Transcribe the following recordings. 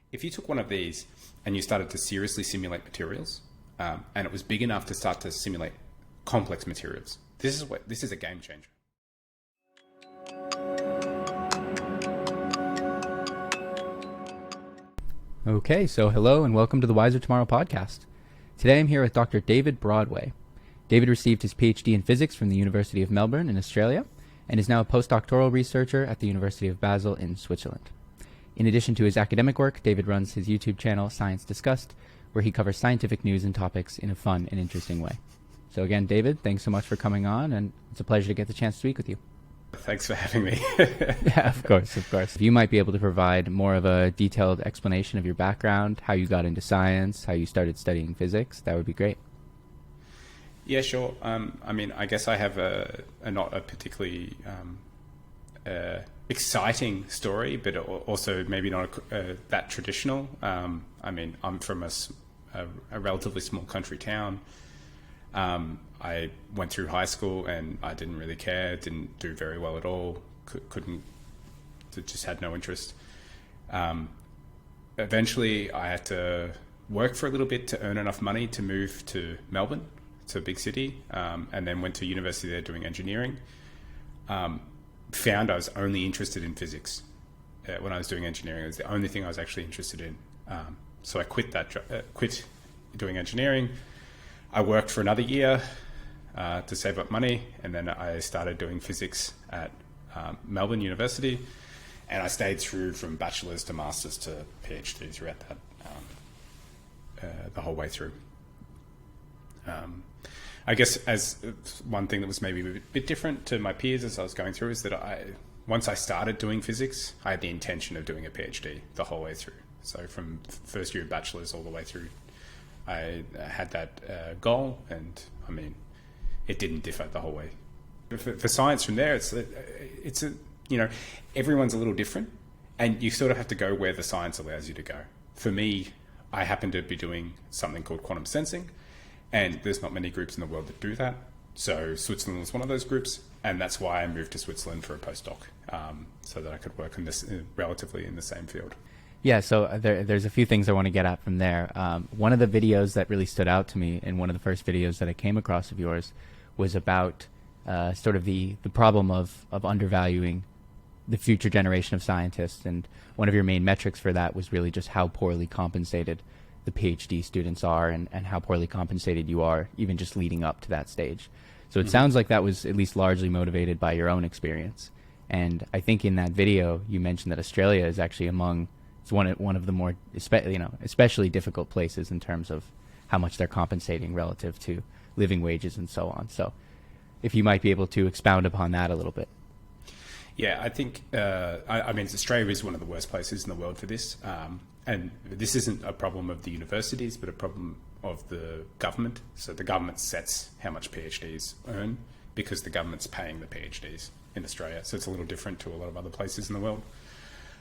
If you took one of these and you started to seriously simulate materials, and it was big enough to start to simulate complex materials, this is a game changer. Okay, so hello and welcome to the Wiser Tomorrow podcast. Today I'm here with Dr. David Broadway. David received his PhD in physics from the University of Melbourne in Australia and is now a postdoctoral researcher at the University of Basel in Switzerland. In addition to his academic work, David runs his YouTube channel, Science Discussed, where he covers scientific news and topics in a fun and interesting way. So again, David, thanks so much for coming on, and it's a pleasure to get the chance to speak with you. Thanks for having me. Yeah, of course. If you might be able to provide more of a detailed explanation of your background, how you got into science, how you started studying physics, that would be great. Yeah, sure. I guess I have not a particularly exciting story, but also maybe not that traditional. I'm from a relatively small country town. I went through high school and I didn't really care, didn't do very well at all, just had no interest. Eventually I had to work for a little bit to earn enough money to move to Melbourne, to a big city, and then went to university there doing engineering. Found I was only interested in physics when I was doing engineering. It was the only thing I was actually interested in. So I quit doing engineering. I worked for another year to save up money, and then I started doing physics at Melbourne University, and I stayed through from bachelor's to master's to PhD throughout that the whole way through. I guess as one thing that was maybe a bit different to my peers as I was going through is that once I started doing physics, I had the intention of doing a PhD the whole way through. So from first year of bachelor's all the way through, I had that goal, and it didn't differ the whole way. For science from there, everyone's a little different, and you sort of have to go where the science allows you to go. For me, I happen to be doing something called quantum sensing, and there's not many groups in the world that do that. So Switzerland was one of those groups, and that's why I moved to Switzerland for a postdoc, so that I could work in this relatively in the same field. Yeah, so there's a few things I want to get at from there. One of the videos that really stood out to me, and one of the first videos that I came across of yours, was about sort of the problem of undervaluing the future generation of scientists. And one of your main metrics for that was really just how poorly compensated the PhD students are, and how poorly compensated you are, even just leading up to that stage. So it sounds like that was at least largely motivated by your own experience. And I think in that video, you mentioned that Australia is actually it's one of the more, especially difficult places in terms of how much they're compensating relative to living wages and so on. So if you might be able to expound upon that a little bit. Yeah, I think, Australia is one of the worst places in the world for this. And this isn't a problem of the universities, but a problem of the government. So the government sets how much PhDs earn because the government's paying the PhDs in Australia. So it's a little different to a lot of other places in the world.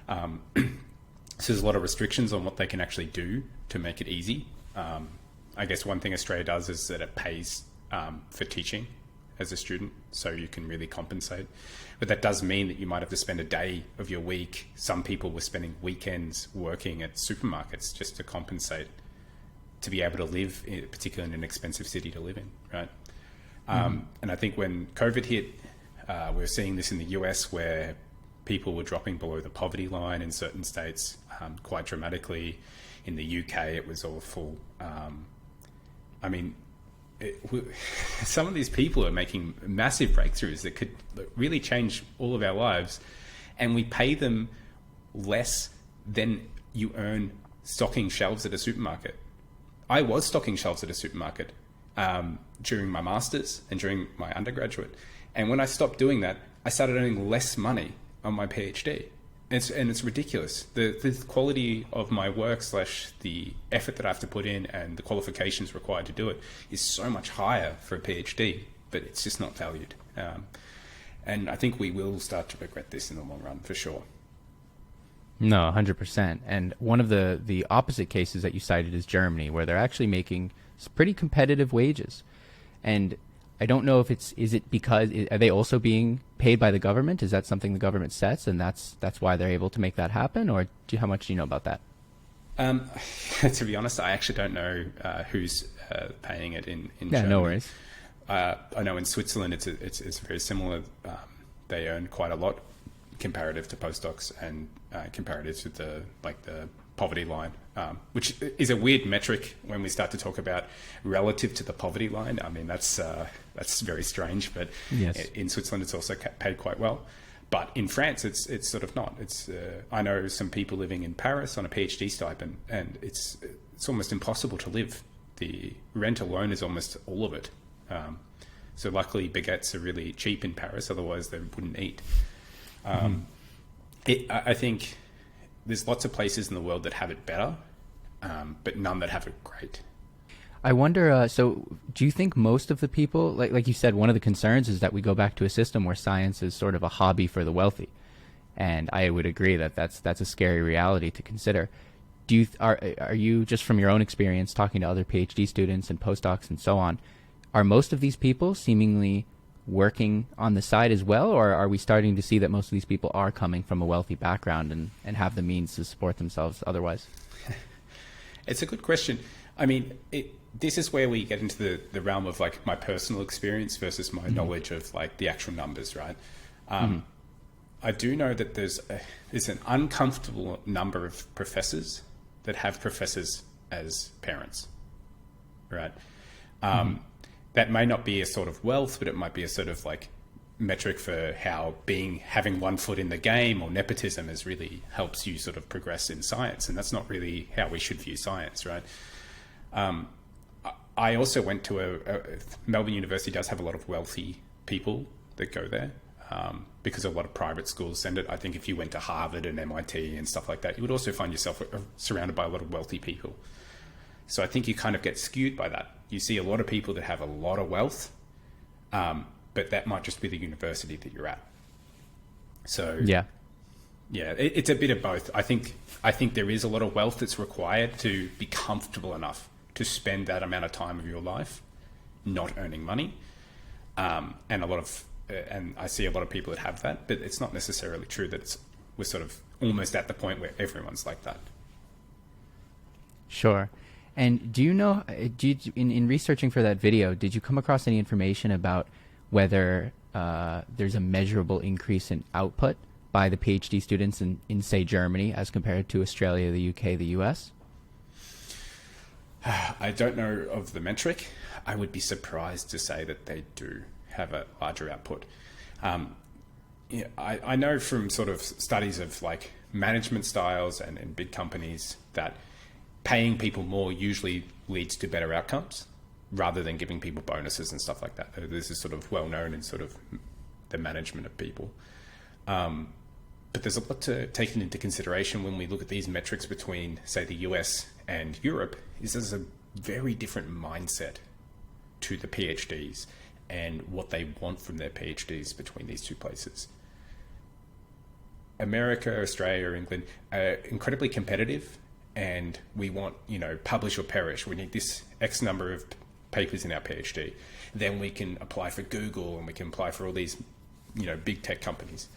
So there's a lot of restrictions on what they can actually do to make it easy. I guess one thing Australia does is that it pays for teaching as a student, so you can really compensate. But that does mean that you might have to spend a day of your week. Some people were spending weekends working at supermarkets just to compensate to be able to live, particularly in an expensive city to live in, right? And I think when COVID hit, we were seeing this in the US where people were dropping below the poverty line in certain states quite dramatically. In the UK, it was awful. Some of these people are making massive breakthroughs that could really change all of our lives, and we pay them less than you earn stocking shelves at a supermarket. I was stocking shelves at a supermarket during my master's and during my undergraduate, and when I stopped doing that, I started earning less money on my PhD. And it's ridiculous. The quality of my work / the effort that I have to put in and the qualifications required to do it is so much higher for a PhD, but it's just not valued. And I think we will start to regret this in the long run, for sure. No, 100%. And one of the opposite cases that you cited is Germany, where they're actually making pretty competitive wages. And I don't know if is it because, are they also being paid by the government? Is that something the government sets, and that's why they're able to make that happen? Or how much do you know about that? To be honest, I actually don't know who's paying it in Yeah, Germany. no worries. I know in Switzerland it's very similar. They earn quite a lot comparative to postdocs and comparative to the poverty line, which is a weird metric when we start to talk about relative to the poverty line. I mean, that's very strange, but Yes. in Switzerland it's also paid quite well. But in France, it's sort of not. It's I know some people living in Paris on a PhD stipend, and it's almost impossible to live. The rent alone is almost all of it. So luckily, baguettes are really cheap in Paris. Otherwise, they wouldn't eat. I think there's lots of places in the world that have it better, but none that have it great. I wonder, so do you think most of the people, like you said, one of the concerns is that we go back to a system where science is sort of a hobby for the wealthy. And I would agree that that's a scary reality to consider. Are you, just from your own experience talking to other PhD students and postdocs and so on, are most of these people seemingly working on the side as well, or are we starting to see that most of these people are coming from a wealthy background and have the means to support themselves otherwise? It's a good question. I mean, this is where we get into the realm of like my personal experience versus my knowledge of like the actual numbers, right? I do know that there's an uncomfortable number of professors that have professors as parents, right? That may not be a sort of wealth, but it might be a sort of like metric for how having one foot in the game, or nepotism is really helps you sort of progress in science. And that's not really how we should view science, right? I also went to Melbourne University does have a lot of wealthy people that go there, because a lot of private schools send it. I think if you went to Harvard and MIT and stuff like that, you would also find yourself surrounded by a lot of wealthy people. So I think you kind of get skewed by that. You see a lot of people that have a lot of wealth, but that might just be the university that you're at. So yeah, it's a bit of both. I think there is a lot of wealth that's required to be comfortable enough to spend that amount of time of your life not earning money, and I see a lot of people that have that, but it's not necessarily true that we're sort of almost at the point where everyone's like that. Sure. And do you know, in researching for that video, did you come across any information about whether there's a measurable increase in output by the PhD students in say, Germany as compared to Australia, the UK, the US? I don't know of the metric. I would be surprised to say that they do have a larger output. I know from sort of studies of like management styles and in big companies that paying people more usually leads to better outcomes rather than giving people bonuses and stuff like that. This is sort of well known in sort of the management of people. But there's a lot to take into consideration when we look at these metrics between, say, the US and Europe, is there's a very different mindset to the PhDs and what they want from their PhDs between these two places. America, Australia, England are incredibly competitive, and we want, publish or perish. We need this X number of papers in our PhD. Then we can apply for Google and we can apply for all these, big tech companies.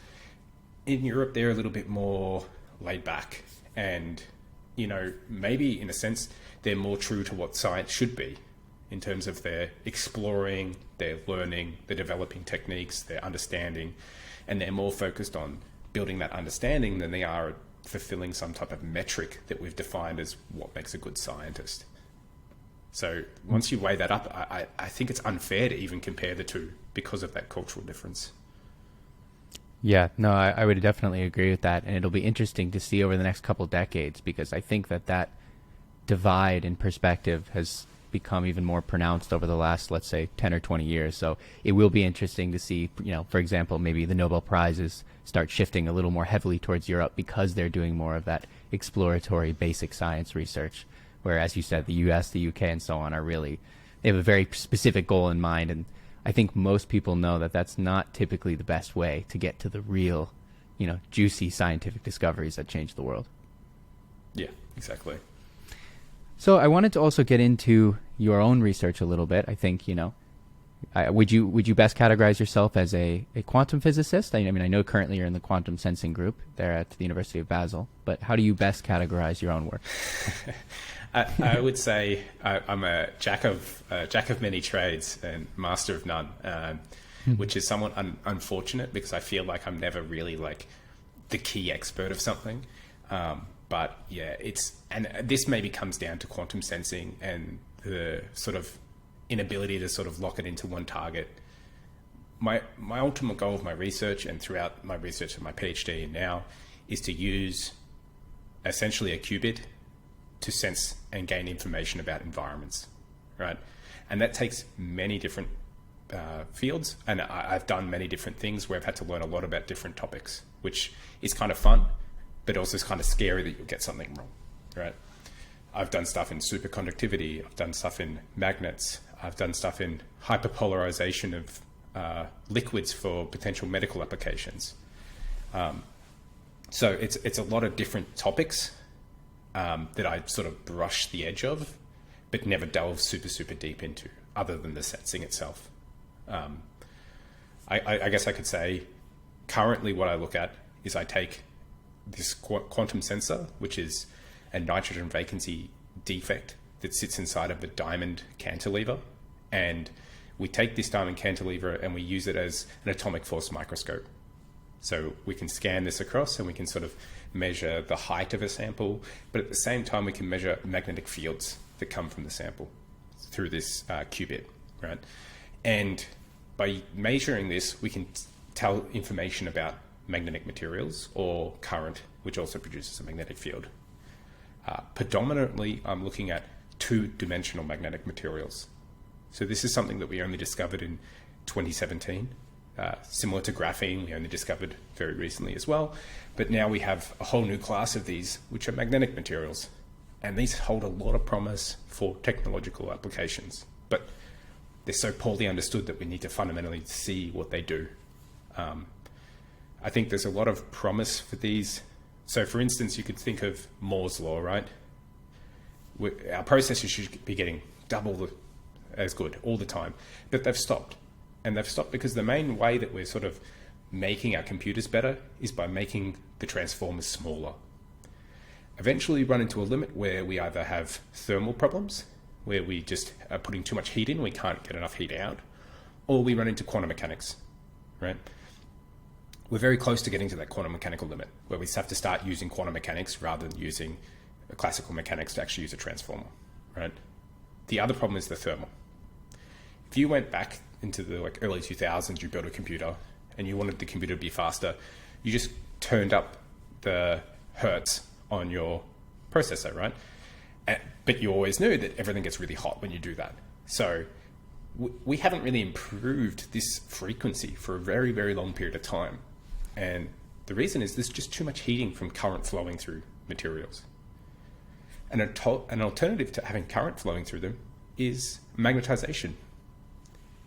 In Europe, they're a little bit more laid back and, maybe in a sense, they're more true to what science should be in terms of their exploring, their learning, their developing techniques, their understanding, and they're more focused on building that understanding than they are fulfilling some type of metric that we've defined as what makes a good scientist. So once you weigh that up, I think it's unfair to even compare the two because of that cultural difference. Yeah, no, I would definitely agree with that. And it'll be interesting to see over the next couple decades, because I think that divide in perspective has become even more pronounced over the last, let's say, 10 or 20 years. So it will be interesting to see, for example, maybe the Nobel Prizes start shifting a little more heavily towards Europe because they're doing more of that exploratory basic science research. Where, as you said, the US, the UK, and so on they have a very specific goal in mind. And I think most people know that that's not typically the best way to get to the real, juicy scientific discoveries that change the world. Yeah, exactly. So I wanted to also get into your own research a little bit. I think, Would you best categorize yourself as a quantum physicist? I mean, I know currently you're in the quantum sensing group there at the University of Basel, but how do you best categorize your own work? I would say I'm a jack of many trades and master of none, which is somewhat unfortunate because I feel like I'm never really like the key expert of something. But yeah, and this maybe comes down to quantum sensing and the sort of inability to sort of lock it into one target. My ultimate goal of my research and throughout my research and my PhD now is to use essentially a qubit to sense and gain information about environments, right? And that takes many different fields, and I've done many different things where I've had to learn a lot about different topics, which is kind of fun, but also is kind of scary that you'll get something wrong, right? I've done stuff in superconductivity, I've done stuff in magnets, I've done stuff in hyperpolarization of liquids for potential medical applications. So it's a lot of different topics that I sort of brush the edge of, but never delve super deep into, other than the sensing itself. I guess I could say currently what I look at is I take this quantum sensor, which is a nitrogen vacancy defect that sits inside of a diamond cantilever, and we take this diamond cantilever and we use it as an atomic force microscope. So we can scan this across and we can sort of measure the height of a sample, but at the same time we can measure magnetic fields that come from the sample through this qubit, right? And by measuring this, we can tell information about magnetic materials or current, which also produces a magnetic field. Predominantly, I'm looking at two-dimensional magnetic materials. So this is something that we only discovered in 2017. Similar to graphene, we only discovered very recently as well. But now we have a whole new class of these, which are magnetic materials. And these hold a lot of promise for technological applications. But they're so poorly understood that we need to fundamentally see what they do. I think there's a lot of promise for these. So for instance, you could think of Moore's law, right? Our processors should be getting double as good all the time, but they've stopped. And they've stopped because the main way that we're sort of making our computers better is by making the transformers smaller. Eventually run into a limit where we either have thermal problems, where we just are putting too much heat in, we can't get enough heat out, or we run into quantum mechanics, right? We're very close to getting to that quantum mechanical limit, where we have to start using quantum mechanics rather than using classical mechanics to actually use a transformer, right? The other problem is the thermal. If you went back into the early 2000s, you built a computer and you wanted the computer to be faster, you just turned up the hertz on your processor, right? But you always knew that everything gets really hot when you do that. So we haven't really improved this frequency for a very, very long period of time. And the reason is there's just too much heating from current flowing through materials. And an alternative to having current flowing through them is magnetization.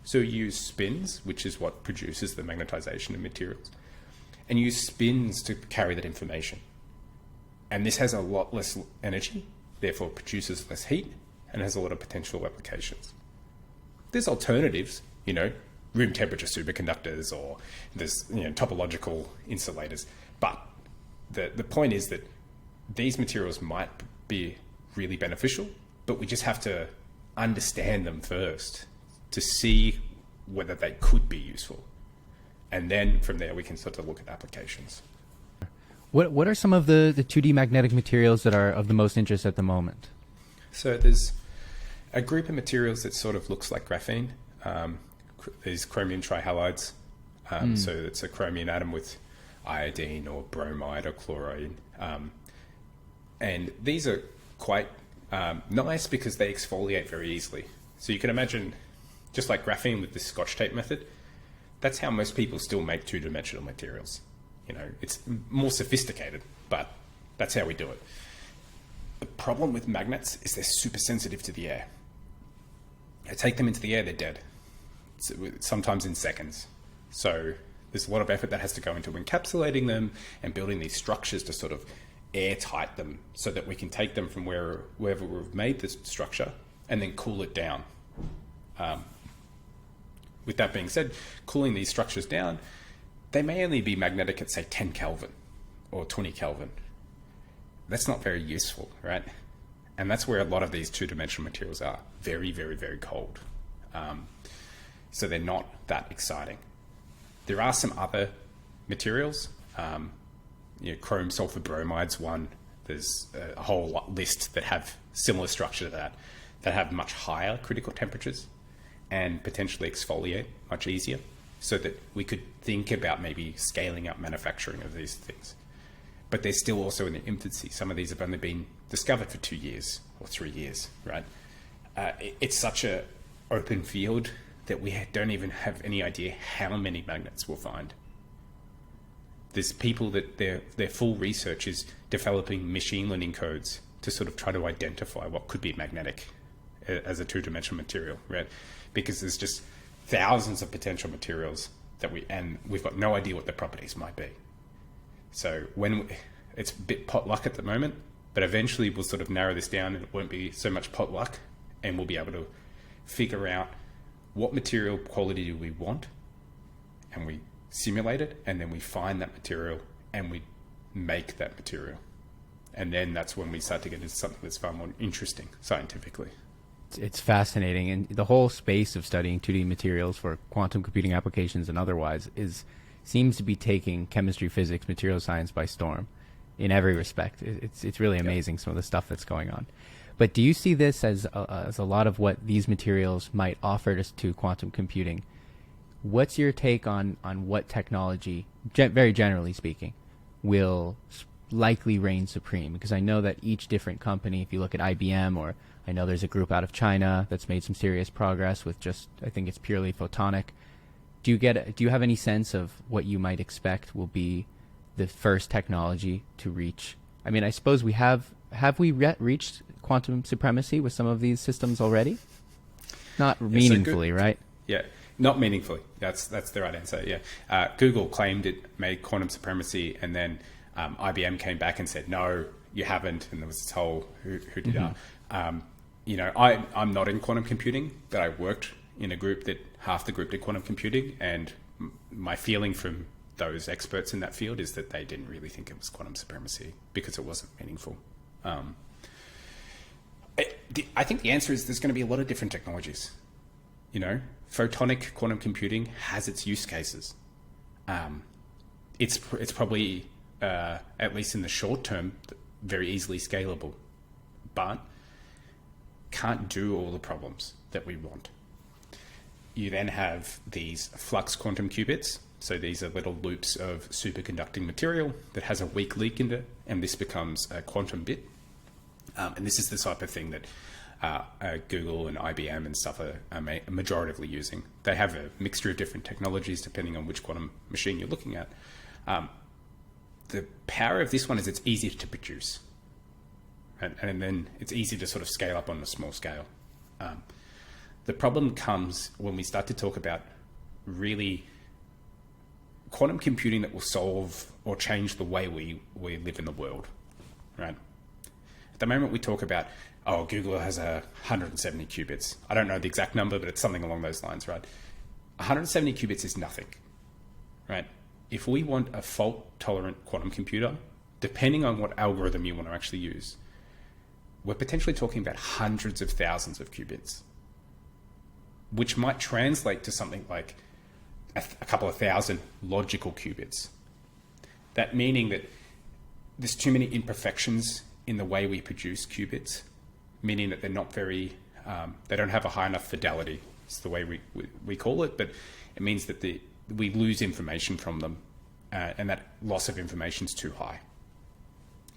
So you use spins, which is what produces the magnetization of materials, and you use spins to carry that information. And this has a lot less energy, therefore produces less heat, and has a lot of potential applications. There's alternatives, room temperature superconductors, or there's topological insulators. But the point is that these materials might be really beneficial, but we just have to understand them first to see whether they could be useful. And then from there, we can start to look at applications. What are some of the 2D magnetic materials that are of the most interest at the moment? So there's a group of materials that sort of looks like graphene. These chromium trihalides. So it's a chromium atom with iodine or bromide or chlorine. And these are quite nice because they exfoliate very easily. So you can imagine, just like graphene with the Scotch tape method, that's how most people still make two-dimensional materials. It's more sophisticated, but that's how we do it. The problem with magnets is they're super sensitive to the air. You take them into the air, they're dead. Sometimes in seconds. So there's a lot of effort that has to go into encapsulating them and building these structures to sort of airtight them so that we can take them from wherever we've made this structure and then cool it down. with that being said, cooling these structures down, they may only be magnetic at, say, 10 Kelvin or 20 Kelvin. That's not very useful, right? And that's where a lot of these two-dimensional materials are. Very, very, very cold. So they're not that exciting. There are some other materials. Chrome sulfur bromide's one. There's a whole list that have similar structure to that have much higher critical temperatures and potentially exfoliate much easier, so that we could think about maybe scaling up manufacturing of these things. But they're still also in their infancy. Some of these have only been discovered for 2 years or 3 years, right? It's such a open field that we don't even have any idea how many magnets we'll find. There's people that their full research is developing machine learning codes to sort of try to identify what could be magnetic as a two-dimensional material, right? Because there's just thousands of potential materials and we've got no idea what the properties might be. So it's a bit pot luck at the moment, but eventually we'll sort of narrow this down and it won't be so much pot luck, and we'll be able to figure out what material quality do we want, and we simulate it, and then we find that material and we make that material. And then that's when we start to get into something that's far more interesting scientifically. It's fascinating, and the whole space of studying 2D materials for quantum computing applications and otherwise seems to be taking chemistry, physics, material science by storm in every respect. It's really amazing, some of the stuff that's going on. But do you see this as a lot of what these materials might offer to quantum computing? What's your take on what technology, very generally speaking, will likely reign supreme? Because I know that each different company, if you look at IBM, or I know there's a group out of China that's made some serious progress with just, I think it's purely photonic. Do you have any sense of what you might expect will be the first technology to reach? I mean, I suppose we have we reached quantum supremacy with some of these systems already? Not meaningfully, right? Yeah, not meaningfully. That's the right answer. Yeah, Google claimed it made quantum supremacy, and then IBM came back and said, no, you haven't. And there was this whole who did that. I'm not in quantum computing, but I worked in a group that half the group did quantum computing, and my feeling from those experts in that field is that they didn't really think it was quantum supremacy because it wasn't meaningful. I think the answer is there's going to be a lot of different technologies. Photonic quantum computing has its use cases. It's probably, at least in the short term, very easily scalable, but can't do all the problems that we want. You then have these flux quantum qubits. So these are little loops of superconducting material that has a weak leak in it, and this becomes a quantum bit. And this is the type of thing that Google and IBM and stuff are majoritively using. They have a mixture of different technologies depending on which quantum machine you're looking at. The power of this one is it's easy to produce. And then it's easy to sort of scale up on a small scale. The problem comes when we start to talk about really quantum computing that will solve or change the way we live in the world, right? At the moment we talk about, Google has 170 qubits. I don't know the exact number, but it's something along those lines, right? 170 qubits is nothing, right? If we want a fault-tolerant quantum computer, depending on what algorithm you want to actually use, we're potentially talking about hundreds of thousands of qubits, which might translate to something like a couple of thousand logical qubits. That meaning that there's too many imperfections in the way we produce qubits, meaning that they're not very, they don't have a high enough fidelity. It's the way we call it, but it means that we lose information from them, and that loss of information is too high.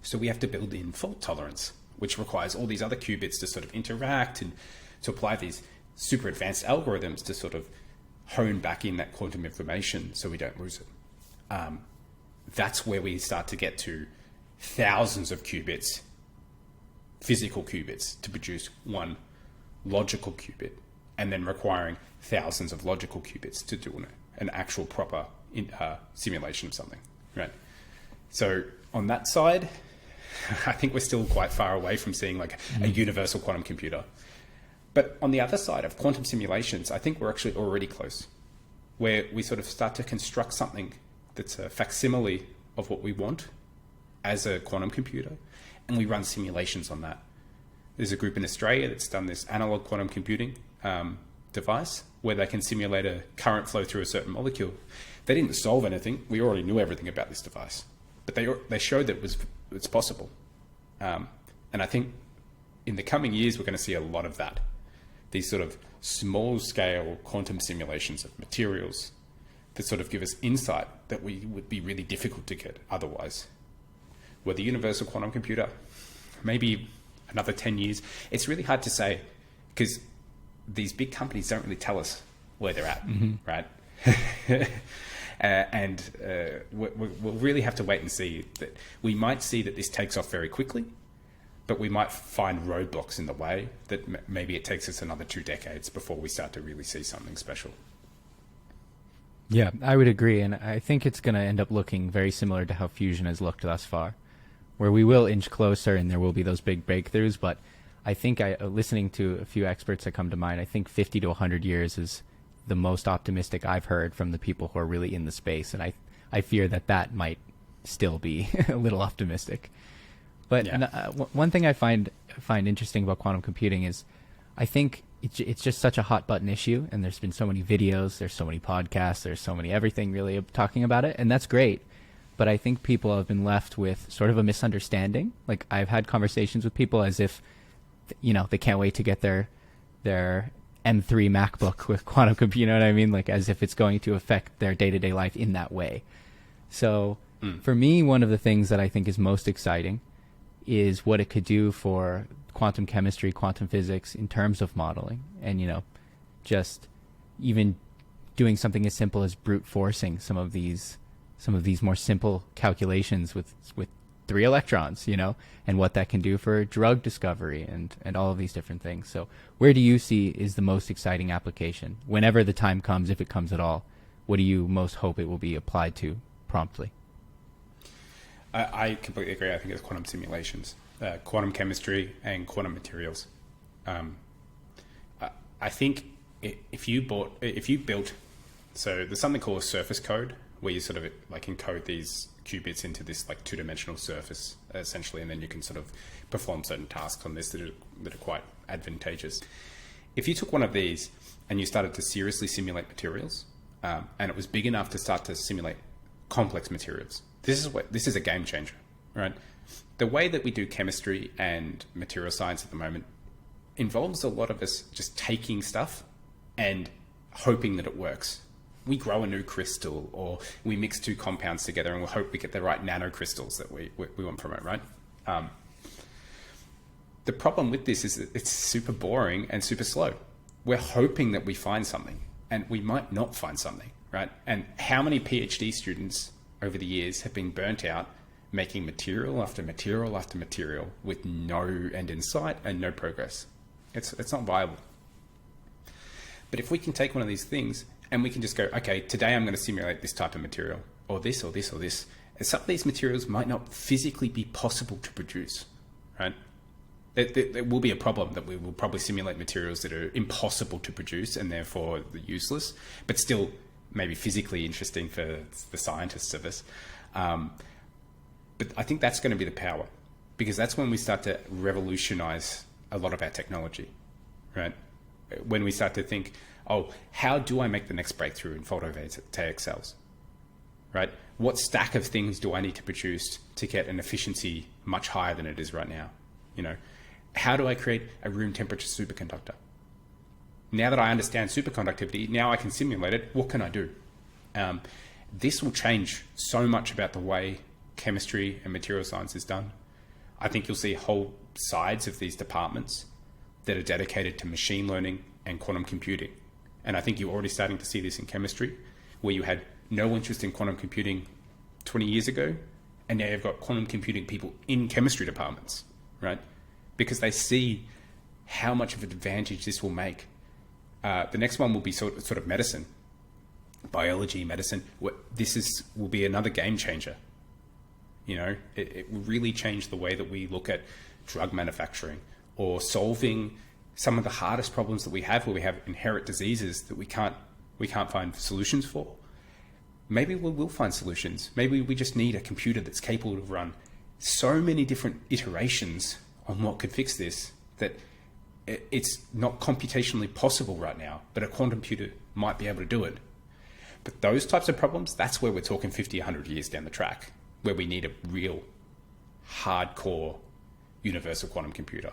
So we have to build in fault tolerance, which requires all these other qubits to sort of interact and to apply these super advanced algorithms to sort of hone back in that quantum information so we don't lose it. That's where we start to get to thousands of qubits, physical qubits, to produce one logical qubit, and then requiring thousands of logical qubits to do an actual proper simulation of something, right? So on that side, I think we're still quite far away from seeing like a universal quantum computer. But on the other side of quantum simulations, I think we're actually already close. where we sort of start to construct something that's a facsimile of what we want as a quantum computer, and we run simulations on that. There's a group in Australia that's done this analog quantum computing device where they can simulate a current flow through a certain molecule. They didn't solve anything. We already knew everything about this device, but they showed that it's possible. And I think in the coming years, we're going to see a lot of that. These sort of small scale quantum simulations of materials that sort of give us insight that we would be really difficult to get otherwise. With the universal quantum computer, maybe another 10 years, it's really hard to say because these big companies don't really tell us where they're at, right? We'll really have to wait and see. That we might see that this takes off very quickly, but we might find roadblocks in the way that maybe it takes us another 2 decades before we start to really see something special. Yeah, I would agree. And I think it's going to end up looking very similar to how fusion has looked thus far, where we will inch closer and there will be those big breakthroughs. But I think listening to a few experts that come to mind, I think 50 to 100 years is the most optimistic I've heard from the people who are really in the space. And I fear that might still be a little optimistic. But yeah. One thing I find interesting about quantum computing is I think it's just such a hot button issue, and there's been so many videos, there's so many podcasts, there's so many everything really talking about it, and that's great. But I think people have been left with sort of a misunderstanding. Like I've had conversations with people as if, they can't wait to get their M3 MacBook with quantum computing, you know what I mean? Like as if it's going to affect their day-to-day life in that way. So for me, one of the things that I think is most exciting is what it could do for quantum chemistry, quantum physics in terms of modeling, and just even doing something as simple as brute forcing some of these more simple calculations with 3 electrons, and what that can do for drug discovery and all of these different things. So where do you see is the most exciting application whenever the time comes, if it comes at all? What do you most hope it will be applied to promptly? I completely agree. I think it's quantum simulations, quantum chemistry, and quantum materials. I think if you built, so there's something called a surface code where you sort of like encode these qubits into this like 2-dimensional surface essentially, and then you can sort of perform certain tasks on this that are quite advantageous. If you took one of these and you started to seriously simulate materials, and it was big enough to start to simulate complex materials, this is a game changer, right? The way that we do chemistry and material science at the moment involves a lot of us just taking stuff and hoping that it works. We grow a new crystal, or we mix 2 compounds together and we hope we get the right nanocrystals that we want from it, right? The problem with this is that it's super boring and super slow. We're hoping that we find something, and we might not find something, right? And how many PhD students over the years have been burnt out making material after material after material with no end in sight and no progress? It's not viable. But if we can take one of these things and we can just go, okay, today I'm going to simulate this type of material, or this, or this, or this. And some of these materials might not physically be possible to produce, right? There will be a problem that we will probably simulate materials that are impossible to produce and therefore useless, but still maybe physically interesting for the scientists of us. But I think that's going to be the power, because that's when we start to revolutionize a lot of our technology, right? When we start to think, oh, how do I make the next breakthrough in photovoltaic cells, right? What stack of things do I need to produce to get an efficiency much higher than it is right now? How do I create a room temperature superconductor? Now that I understand superconductivity, now I can simulate it. What can I do? This will change so much about the way chemistry and material science is done. I think you'll see whole sides of these departments that are dedicated to machine learning and quantum computing. And I think you're already starting to see this in chemistry, where you had no interest in quantum computing 20 years ago, and now you've got quantum computing people in chemistry departments, right? Because they see how much of an advantage this will make. The next one will be sort of medicine, biology, medicine. This will be another game changer. It will really change the way that we look at drug manufacturing, or solving some of the hardest problems that we have, where we have inherent diseases that we can't we can't find solutions for. Maybe we will find solutions. Maybe we just need a computer that's capable of run so many different iterations on what could fix this that it's not computationally possible right now, but a quantum computer might be able to do it. But those types of problems, that's where we're talking 50, 100 years down the track, where we need a real hardcore universal quantum computer.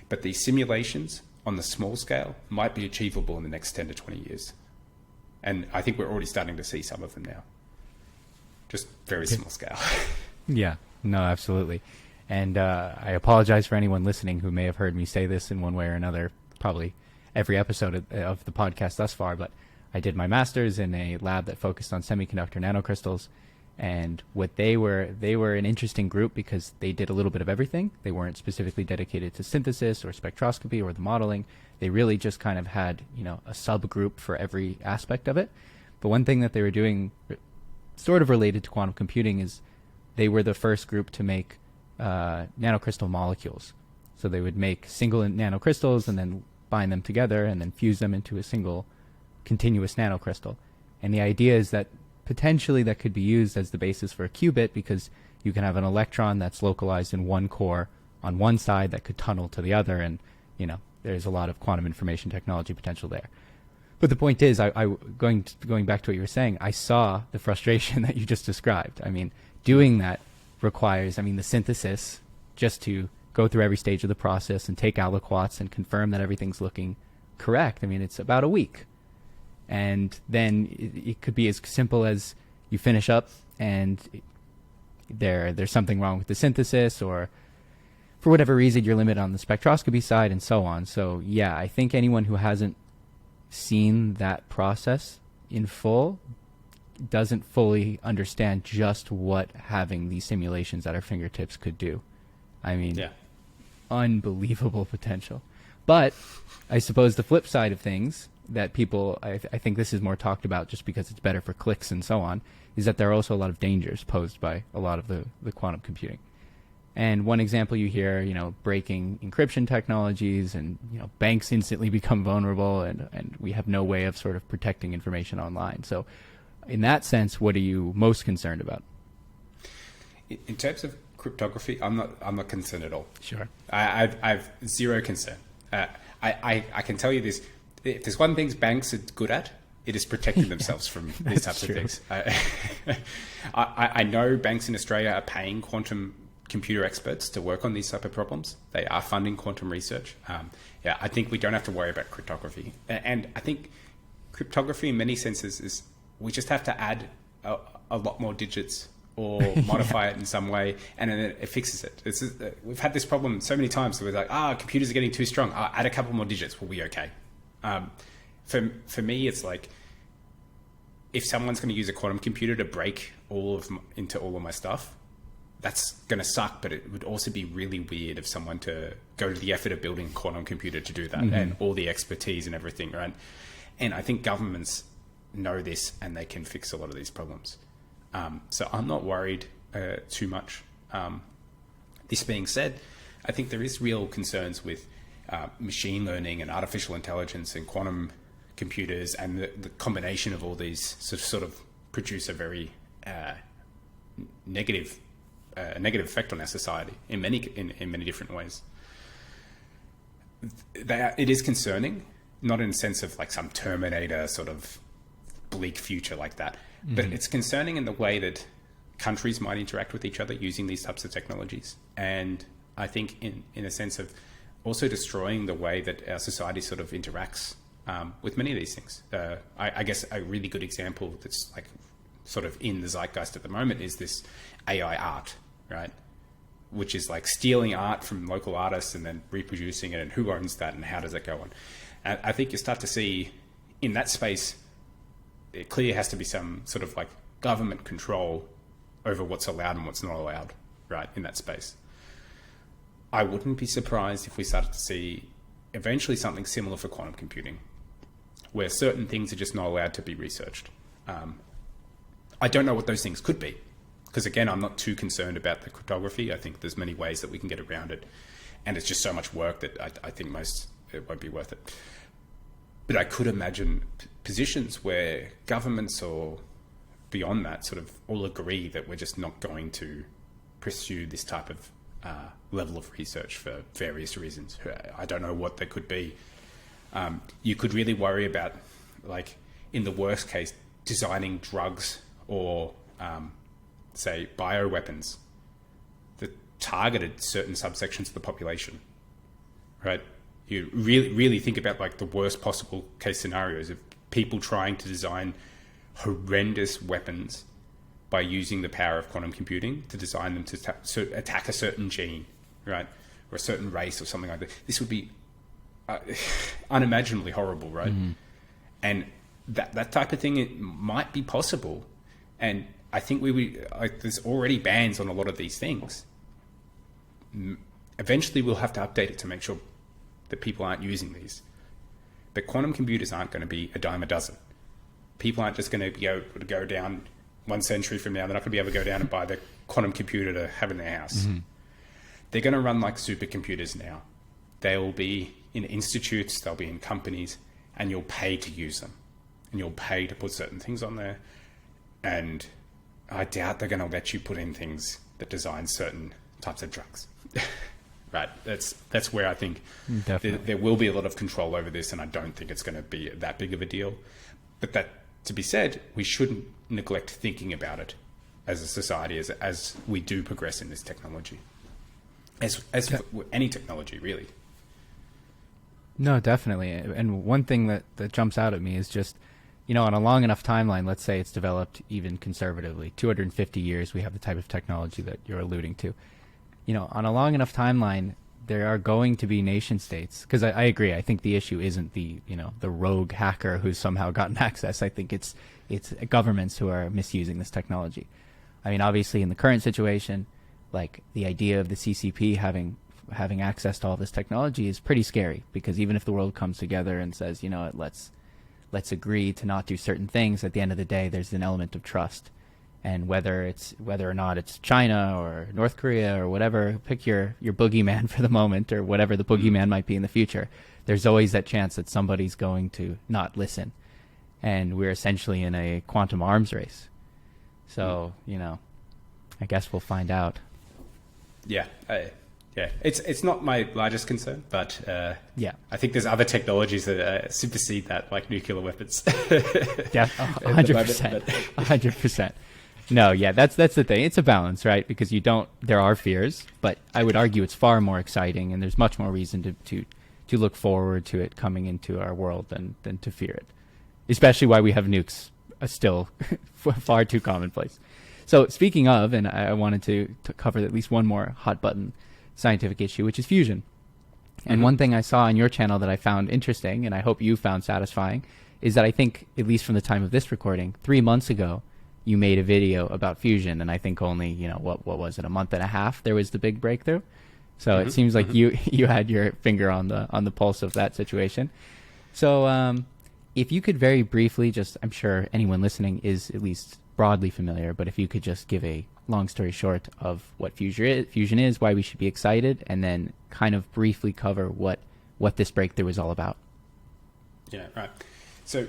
But these simulations on the small scale might be achievable in the next 10 to 20 years. And I think we're already starting to see some of them now. Just very small scale. Yeah, no, absolutely. And I apologize for anyone listening who may have heard me say this in one way or another, probably every episode of the podcast thus far, but I did my master's in a lab that focused on semiconductor nanocrystals. And what they were an interesting group because they did a little bit of everything. They weren't specifically dedicated to synthesis or spectroscopy or the modeling. They really just kind of had, a subgroup for every aspect of it. But one thing that they were doing sort of related to quantum computing is they were the first group to make nanocrystal molecules. So they would make single nanocrystals and then bind them together and then fuse them into a single continuous nanocrystal. And the idea is that potentially that could be used as the basis for a qubit because you can have an electron that's localized in one core on one side that could tunnel to the other, and there's a lot of quantum information technology potential there. But the point is, going back to what you were saying, I saw the frustration that you just described. I mean, doing that requires, the synthesis, just to go through every stage of the process and take aliquots and confirm that everything's looking correct. It's about a week. And then it could be as simple as you finish up and there's something wrong with the synthesis, or for whatever reason you're limited on the spectroscopy side and so on. So yeah, I think anyone who hasn't seen that process in full doesn't fully understand just what having these simulations at our fingertips could do. Yeah. Unbelievable potential. But I suppose the flip side of things that people, I think this is more talked about just because it's better for clicks and so on, is that there are also a lot of dangers posed by a lot of the quantum computing. And one example you hear, breaking encryption technologies and, banks instantly become vulnerable and we have no way of sort of protecting information online. So in that sense, what are you most concerned about? In terms of cryptography, I'm not concerned at all. Sure. I've zero concern. I can tell you this. If there's one thing banks are good at, it is protecting themselves from these types of things. I know banks in Australia are paying quantum computer experts to work on these type of problems. They are funding quantum research. I think we don't have to worry about cryptography. And I think cryptography in many senses is we just have to add a lot more digits or modify it in some way, and then it fixes it. We've had this problem so many times. So we're like, computers are getting too strong. Add a couple more digits, we'll be okay. For me, it's like if someone's going to use a quantum computer to break into all of my stuff, that's going to suck. But it would also be really weird if someone to go to the effort of building a quantum computer to do that, and all the expertise and everything, right? And I think governments know this, and they can fix a lot of these problems. So I'm not worried too much. This being said, I think there is real concerns with machine learning and artificial intelligence and quantum computers, and the combination of all these sort of produce a very negative effect on our society in many different ways. It is concerning, not in the sense of like some Terminator sort of bleak future like that, but it's concerning in the way that countries might interact with each other using these types of technologies. And I think in a sense of also destroying the way that our society sort of interacts with many of these things. I guess a really good example that's like sort of in the zeitgeist at the moment is this AI art, right? Which is like stealing art from local artists and then reproducing it, and who owns that and how does that go on? And I think you start to see in that space, it clearly has to be some sort of like government control over what's allowed and what's not allowed, right, in that space. I wouldn't be surprised if we started to see eventually something similar for quantum computing, where certain things are just not allowed to be researched. I don't know what those things could be, because again, I'm not too concerned about the cryptography. I think there's many ways that we can get around it, and it's just so much work that I think it won't be worth it. But I could imagine positions where governments or beyond that sort of all agree that we're just not going to pursue this type of level of research for various reasons. I don't know what they could be. You could really worry about, like, in the worst case, designing drugs or, say, bioweapons that targeted certain subsections of the population, right? You really think about, like, the worst possible case scenarios of people trying to design horrendous weapons by using the power of quantum computing to design them to attack a certain gene, right? Or a certain race or something like that. This would be unimaginably horrible, right? Mm-hmm. And that type of thing, it might be possible. And I think there's already bans on a lot of these things. Eventually we'll have to update it to make sure that people aren't using these. But quantum computers aren't going to be a dime a dozen. People aren't just going to be able to go down 1 century from now. They're not going to be able to go down and buy the quantum computer to have in their house. Mm-hmm. They're going to run like supercomputers now. They'll be in institutes, they'll be in companies, and you'll pay to use them. And you'll pay to put certain things on there. And I doubt they're going to let you put in things that design certain types of drugs. Right. That's where I think there will be a lot of control over this, and I don't think it's going to be that big of a deal. But that to be said, we shouldn't neglect thinking about it as a society, as we do progress in this technology, as any technology, really. No, definitely. And one thing that jumps out at me is just, on a long enough timeline, let's say it's developed even conservatively, 250 years, we have the type of technology that you're alluding to. On a long enough timeline, there are going to be nation states, because I agree. I think the issue isn't the rogue hacker who's somehow gotten access. I think it's governments who are misusing this technology. I mean, obviously, in the current situation, like, the idea of the CCP having access to all this technology is pretty scary, because even if the world comes together and says, let's agree to not do certain things, at the end of the day, there's an element of trust. And whether or not it's China or North Korea or whatever, pick your boogeyman for the moment, or whatever the boogeyman might be in the future, there's always that chance that somebody's going to not listen. And we're essentially in a quantum arms race. So, I guess we'll find out. Yeah. It's not my largest concern, but I think there's other technologies that supersede that, like nuclear weapons. Yeah, 100%. 100%. No, yeah, that's the thing. It's a balance, right? Because there are fears, but I would argue it's far more exciting, and there's much more reason to look forward to it coming into our world than to fear it. Especially why we have nukes still far too commonplace. So speaking of, and I wanted to cover at least one more hot button scientific issue, which is fusion. And one thing I saw on your channel that I found interesting, and I hope you found satisfying, is that I think, at least from the time of this recording, 3 months ago, you made a video about fusion, and I think only, what was it, a month and a half, there was the big breakthrough. So it seems like you had your finger on the pulse of that situation. So if you could very briefly, just, I'm sure anyone listening is at least broadly familiar, but if you could just give a long story short of what fusion is, why we should be excited, and then kind of briefly cover what this breakthrough is all about. Yeah, right. So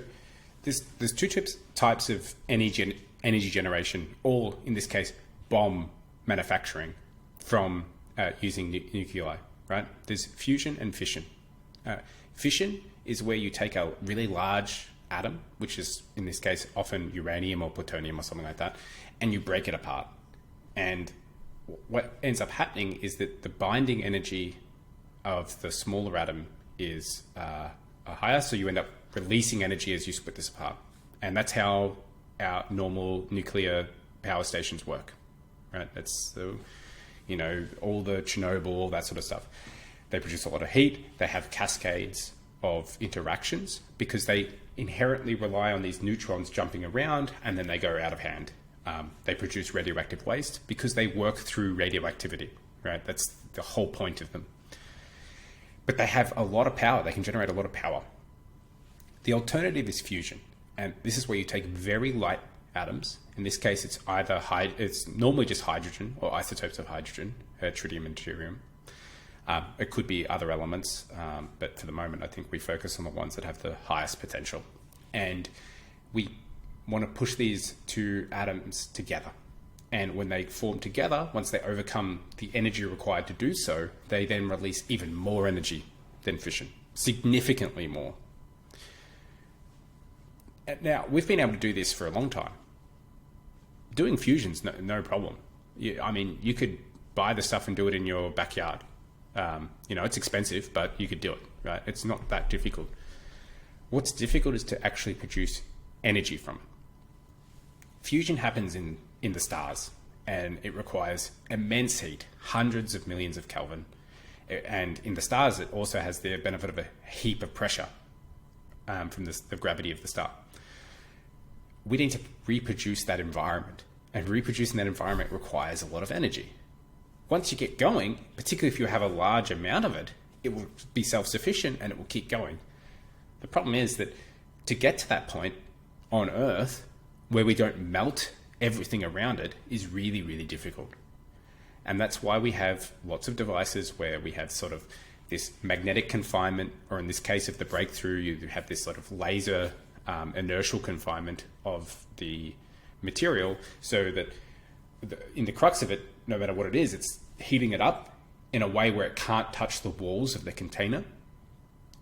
there's two types of energy generation, or in this case, bomb manufacturing from using nuclei, right? There's fusion and fission. Fission is where you take a really large atom, which is in this case often uranium or plutonium or something like that, and you break it apart. And what ends up happening is that the binding energy of the smaller atom is higher, so you end up releasing energy as you split this apart. And that's how our normal nuclear power stations work, right? That's all the Chernobyl, all that sort of stuff. They produce a lot of heat. They have cascades of interactions because they inherently rely on these neutrons jumping around, and then they go out of hand. They produce radioactive waste because they work through radioactivity, right? That's the whole point of them. But they have a lot of power. They can generate a lot of power. The alternative is fusion. And this is where you take very light atoms. In this case, it's normally just hydrogen or isotopes of hydrogen, tritium and deuterium. It could be other elements, but for the moment, I think we focus on the ones that have the highest potential. And we want to push these two atoms together. And when they form together, once they overcome the energy required to do so, they then release even more energy than fission, significantly more. Now, we've been able to do this for a long time. Doing fusion's no problem. You could buy the stuff and do it in your backyard. It's expensive, but you could do it, right? It's not that difficult. What's difficult is to actually produce energy from it. Fusion happens in the stars, and it requires immense heat, hundreds of millions of Kelvin. And in the stars, it also has the benefit of a heap of pressure from the gravity of the star. We need to reproduce that environment, and reproducing that environment requires a lot of energy. Once you get going, particularly if you have a large amount of it, it will be self-sufficient and it will keep going. The problem is that to get to that point on Earth, where we don't melt everything around it, is really, really difficult. And that's why we have lots of devices where we have sort of this magnetic confinement, or in this case of the breakthrough, you have this sort of laser inertial confinement of the material, so that in the crux of it, no matter what it is, it's heating it up in a way where it can't touch the walls of the container,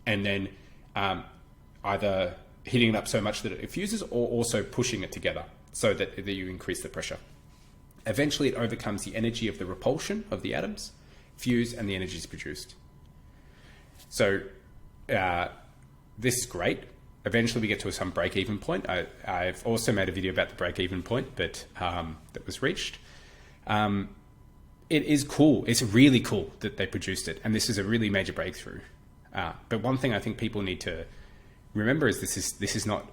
and then either heating it up so much that it fuses, or also pushing it together so that you increase the pressure. Eventually, it overcomes the energy of the repulsion of the atoms, fuse, and the energy is produced. So this is great. Eventually, we get to some break-even point. I've also made a video about the break-even point, but that was reached. It is cool. It's really cool that they produced it, and this is a really major breakthrough. But one thing I think people need to remember is this is not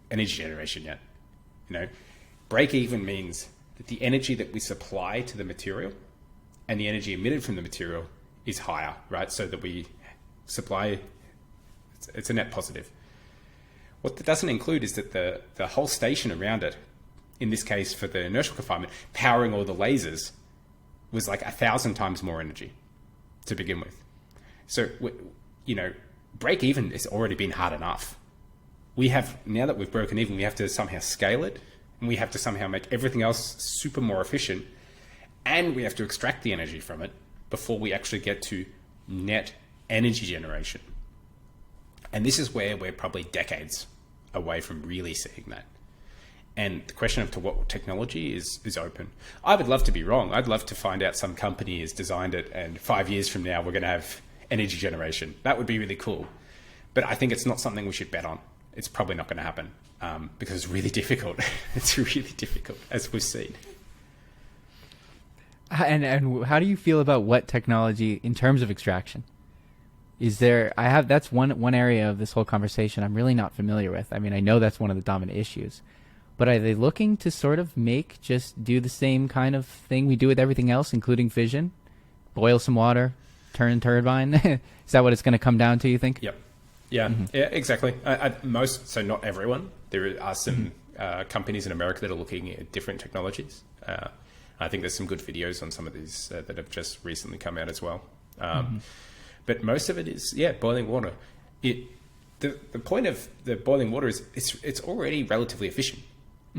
energy generation yet. Break-even means that the energy that we supply to the material and the energy emitted from the material is higher, right? So that we supply, it's a net positive. What that doesn't include is that the whole station around it, in this case for the inertial confinement, powering all the lasers, was like 1,000 times more energy to begin with. So, break even has already been hard enough. Now that we've broken even, we have to somehow scale it, and we have to somehow make everything else super more efficient, and we have to extract the energy from it before we actually get to net energy generation. And this is where we're probably decades away from really seeing that. And the question of to what technology is open. I would love to be wrong. I'd love to find out some company has designed it, and 5 years from now, we're going to have energy generation. That would be really cool. But I think it's not something we should bet on. It's probably not going to happen because it's really difficult. It's really difficult, as we've seen. And how do you feel about what technology in terms of extraction? That's one area of this whole conversation I'm really not familiar with. I mean, I know that's one of the dominant issues, but are they looking to sort of do the same kind of thing we do with everything else, including fission? Boil some water, turn turbine? Is that what it's going to come down to, you think? Yep. Yeah, yeah, exactly. So not everyone. There are some companies in America that are looking at different technologies. I think there's some good videos on some of these that have just recently come out as well. But most of it is, boiling water. The point of the boiling water is it's already relatively efficient,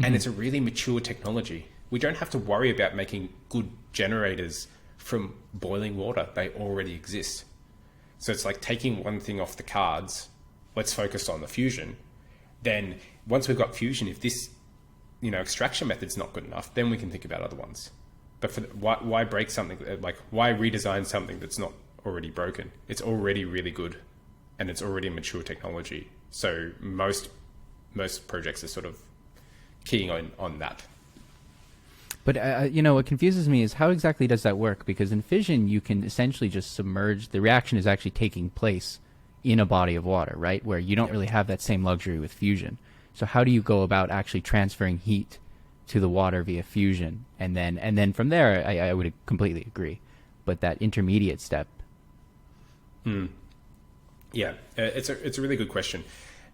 and it's a really mature technology. We don't have to worry about making good generators from boiling water. They already exist. So it's like taking one thing off the cards. Let's focus on the fusion. Then once we've got fusion, if this extraction method's not good enough, then we can think about other ones. But why break something? Like, why redesign something that's not already broken? It's already really good, and it's already a mature technology. So most projects are sort of keying on that. But what confuses me is how exactly does that work? Because in fission, you can essentially just submerge. The reaction is actually taking place in a body of water, right? Where you don't really have that same luxury with fusion. So how do you go about actually transferring heat to the water via fusion? And then from there, I would completely agree. But that intermediate step. Yeah, it's a really good question.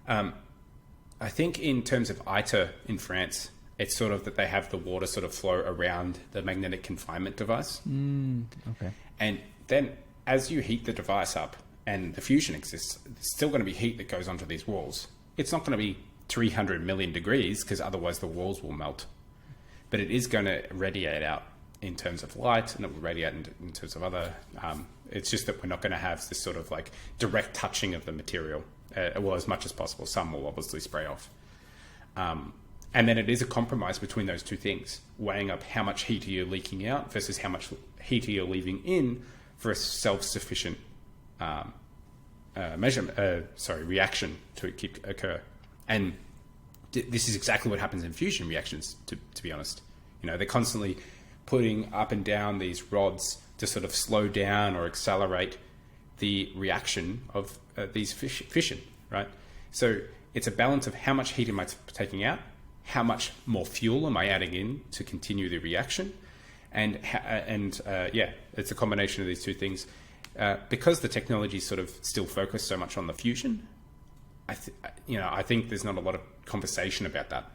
I think in terms of ITER in France, it's sort of that they have the water sort of flow around the magnetic confinement device. Okay. And then as you heat the device up and the fusion exists, there's still going to be heat that goes onto these walls. It's not going to be 300 million degrees because otherwise the walls will melt. But it is going to radiate out in terms of light, and it will radiate in terms of other... it's just that we're not going to have this sort of like direct touching of the material. Well, as much as possible. Some will obviously spray off. And then it is a compromise between those two things, weighing up how much heat are you leaking out versus how much heat are you leaving in for a self-sufficient reaction to occur. And this is exactly what happens in fusion reactions, to be honest. They're constantly putting up and down these rods to sort of slow down or accelerate the reaction of these fission, right? So it's a balance of how much heat am I taking out, how much more fuel am I adding in to continue the reaction, and it's a combination of these two things. Because the technology is sort of still focused so much on the fusion, I think there's not a lot of conversation about that.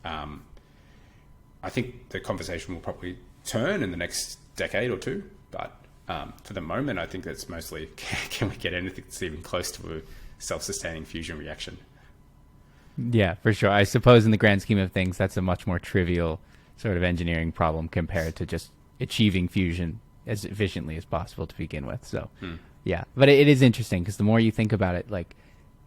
I think the conversation will probably turn in the next decade or two, but for the moment, I think that's mostly, can we get anything that's even close to a self-sustaining fusion reaction? Yeah, for sure. I suppose in the grand scheme of things, that's a much more trivial sort of engineering problem compared to just achieving fusion as efficiently as possible to begin with. So, yeah. But it is interesting because the more you think about it, like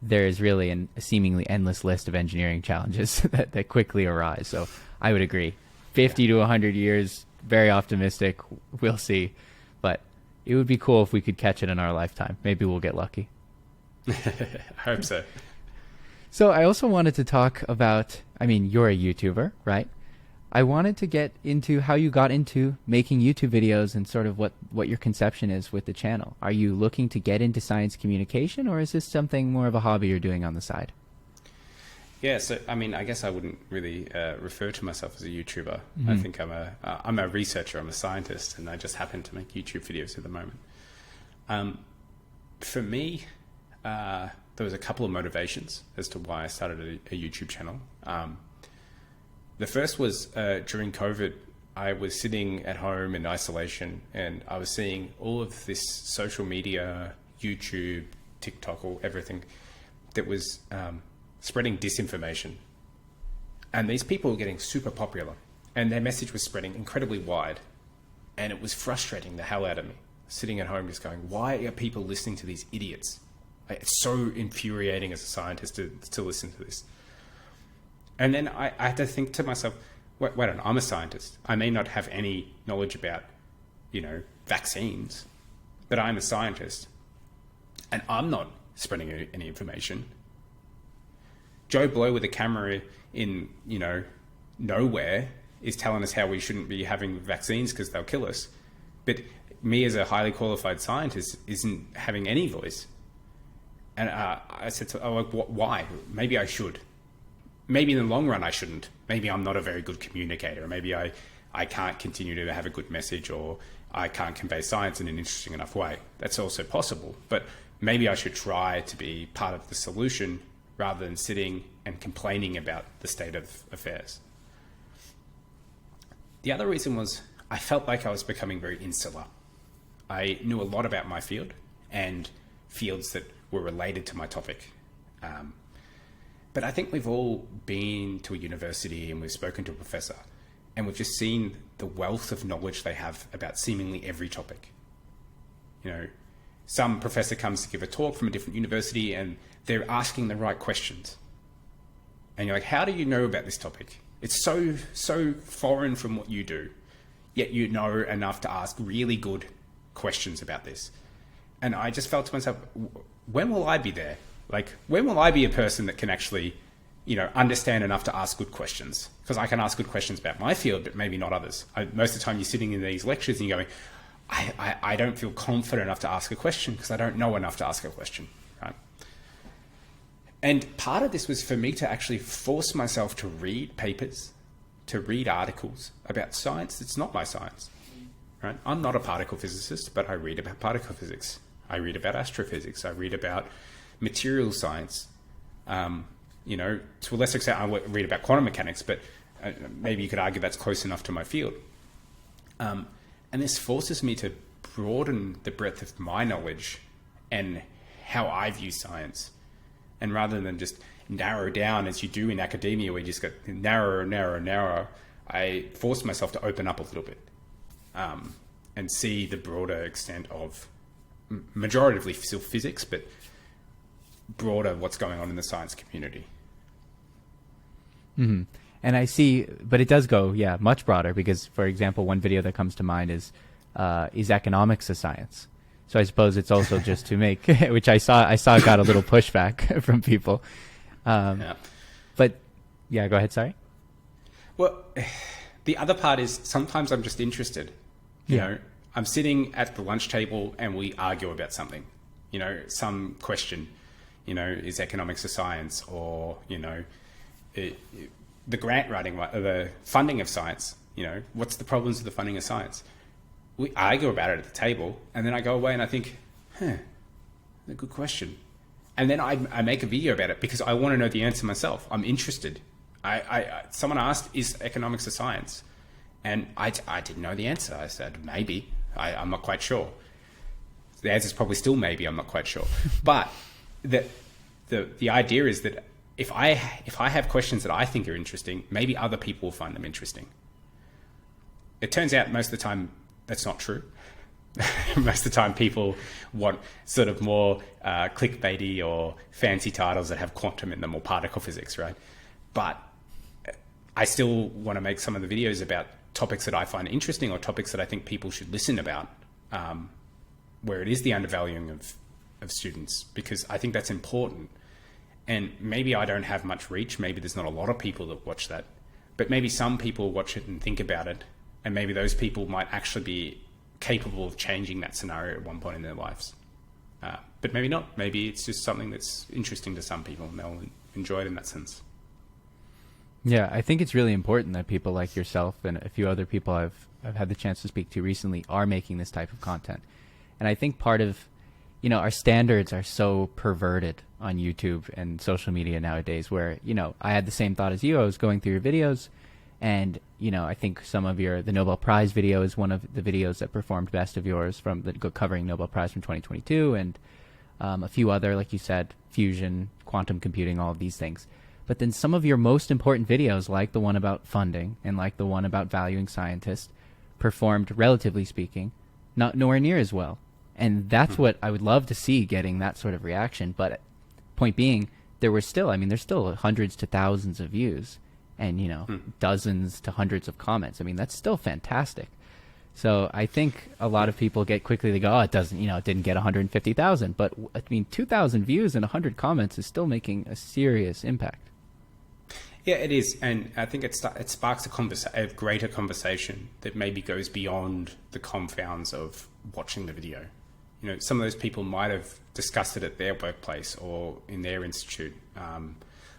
there is really a seemingly endless list of engineering challenges that quickly arise. So I would agree. 50 to 100 years, very optimistic. We'll see. But it would be cool if we could catch it in our lifetime. Maybe we'll get lucky. I hope so. So I also wanted to talk about, you're a YouTuber, right? I wanted to get into how you got into making YouTube videos and sort of what your conception is with the channel. Are you looking to get into science communication, or is this something more of a hobby you're doing on the side? Yeah, so I guess I wouldn't really refer to myself as a YouTuber. Mm-hmm. I think I'm a researcher, I'm a scientist, and I just happen to make YouTube videos at the moment. For me, there was a couple of motivations as to why I started a YouTube channel. The first was during COVID, I was sitting at home in isolation, and I was seeing all of this social media, YouTube, TikTok, or everything that was spreading disinformation. And these people were getting super popular, and their message was spreading incredibly wide. And it was frustrating the hell out of me, sitting at home just going, why are people listening to these idiots? It's so infuriating as a scientist to listen to this. And then I had to think to myself, wait, I'm a scientist. I may not have any knowledge about, vaccines, but I'm a scientist. And I'm not spreading any information. Joe Blow with a camera in, nowhere is telling us how we shouldn't be having vaccines because they'll kill us. But me as a highly qualified scientist isn't having any voice. And I said, why? Maybe I should. Maybe in the long run I shouldn't. Maybe I'm not a very good communicator. Maybe I can't continue to have a good message, or I can't convey science in an interesting enough way. That's also possible. But maybe I should try to be part of the solution rather than sitting and complaining about the state of affairs. The other reason was I felt like I was becoming very insular. I knew a lot about my field and fields that were related to my topic. But I think we've all been to a university and we've spoken to a professor, and we've just seen the wealth of knowledge they have about seemingly every topic. Some professor comes to give a talk from a different university and they're asking the right questions. And you're like, how do you know about this topic? It's so foreign from what you do, yet you know enough to ask really good questions about this. And I just felt to myself, when will I be there? When will I be a person that can actually, understand enough to ask good questions? Because I can ask good questions about my field, but maybe not others. Most of the time you're sitting in these lectures and you're going, I don't feel confident enough to ask a question because I don't know enough to ask a question, right? And part of this was for me to actually force myself to read papers, to read articles about science that's not my science, right? I'm not a particle physicist, but I read about particle physics. I read about astrophysics. I read about material science. To a lesser extent, I read about quantum mechanics, but maybe you could argue that's close enough to my field. And this forces me to broaden the breadth of my knowledge and how I view science. And rather than just narrow down as you do in academia, where you just get narrower, I forced myself to open up a little bit and see the broader extent of majoritively still physics, but broader what's going on in the science community. Mm-hmm. And I see, but it does go, much broader, because, for example, one video that comes to mind is economics a science? So I suppose it's also just to make, which I saw got a little pushback from people. But yeah, go ahead. Sorry. Well, the other part is sometimes I'm just interested. You know, I'm sitting at the lunch table and we argue about something. You know, some question. You know, is economics a science? Or the grant writing, the funding of science. You know, what's the problems with the funding of science? We argue about it at the table, and then I go away and I think, a good question. And then I make a video about it because I want to know the answer myself. I'm interested. Someone asked, is economics a science? And I didn't know the answer. I said, maybe. I'm not quite sure. The answer is probably still maybe. I'm not quite sure. But the idea is that if I have questions that I think are interesting, maybe other people will find them interesting. It turns out most of the time that's not true. Most of the time people want sort of more clickbaity or fancy titles that have quantum in them or particle physics, right? But I still want to make some of the videos about topics that I find interesting or topics that I think people should listen about, where it is the undervaluing of students, because I think that's important. And maybe I don't have much reach. Maybe there's not a lot of people that watch that, but maybe some people watch it and think about it. And maybe those people might actually be capable of changing that scenario at one point in their lives. But maybe not. Maybe it's just something that's interesting to some people and they'll enjoy it in that sense. Yeah, I think it's really important that people like yourself and a few other people I've had the chance to speak to recently are making this type of content. And I think part of, our standards are so perverted on YouTube and social media nowadays where, I had the same thought as you. I was going through your videos and, I think some of the Nobel Prize video is one of the videos that performed best of yours from covering Nobel Prize from 2022 and a few other, like you said, fusion, quantum computing, all of these things. But then some of your most important videos, like the one about funding and like the one about valuing scientists, performed, relatively speaking, nowhere near as well. And that's what I would love to see, getting that sort of reaction. But point being, there's still hundreds to thousands of views and, dozens to hundreds of comments. I mean, that's still fantastic. So I think a lot of people they go, it doesn't, it didn't get 150,000. But I mean, 2,000 views and 100 comments is still making a serious impact. Yeah, it is. And I think it sparks a greater conversation that maybe goes beyond the confounds of watching the video. Some of those people might have discussed it at their workplace or in their institute.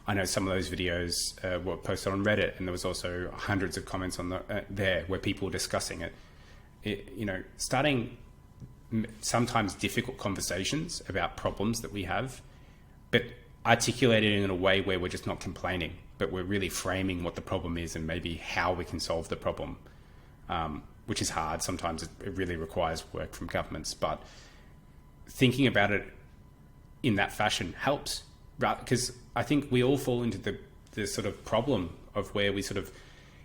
I know some of those videos were posted on Reddit, and there was also hundreds of comments on there where people were discussing it. Starting sometimes difficult conversations about problems that we have, but articulated in a way where we're just not complaining, but we're really framing what the problem is and maybe how we can solve the problem, which is hard. Sometimes it really requires work from governments, but thinking about it in that fashion helps, right? Because I think we all fall into the sort of problem of where we sort of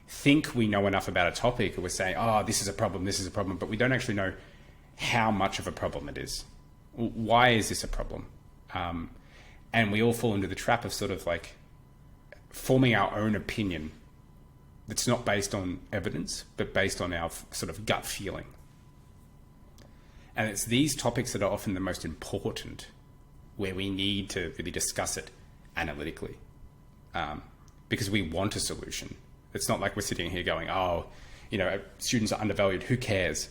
think we know enough about a topic, or we're saying, this is a problem, but we don't actually know how much of a problem it is. Why is this a problem? And we all fall into the trap of sort of like forming our own opinion that's not based on evidence, but based on our sort of gut feeling. And it's these topics that are often the most important, where we need to really discuss it analytically, because we want a solution. It's not like we're sitting here going, students are undervalued, who cares?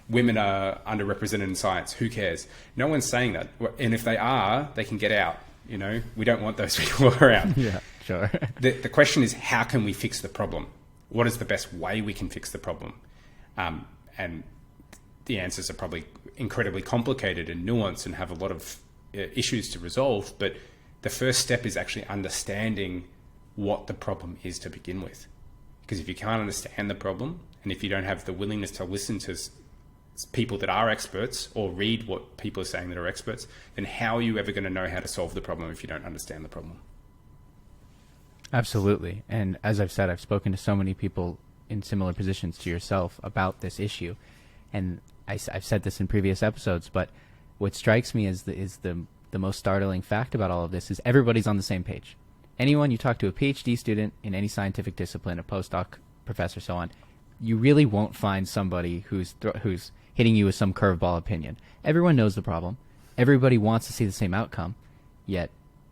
Women are underrepresented in science, who cares? No one's saying that. And if they are, they can get out. We don't want those people around. Yeah, sure. The question is, how can we fix the problem? What is the best way we can fix the problem? And the answers are probably incredibly complicated and nuanced and have a lot of issues to resolve. But the first step is actually understanding what the problem is to begin with. Because if you can't understand the problem, and if you don't have the willingness to listen to people that are experts or read what people are saying that are experts, then how are you ever going to know how to solve the problem if you don't understand the problem? Absolutely. And as I've said, I've spoken to so many people in similar positions to yourself about this issue. And I've said this in previous episodes, but what strikes me is the most startling fact about all of this is everybody's on the same page. Anyone you talk to, a PhD student in any scientific discipline, a postdoc, professor, so on, you really won't find somebody who's hitting you with some curveball opinion. Everyone knows the problem. Everybody wants to see the same outcome, yet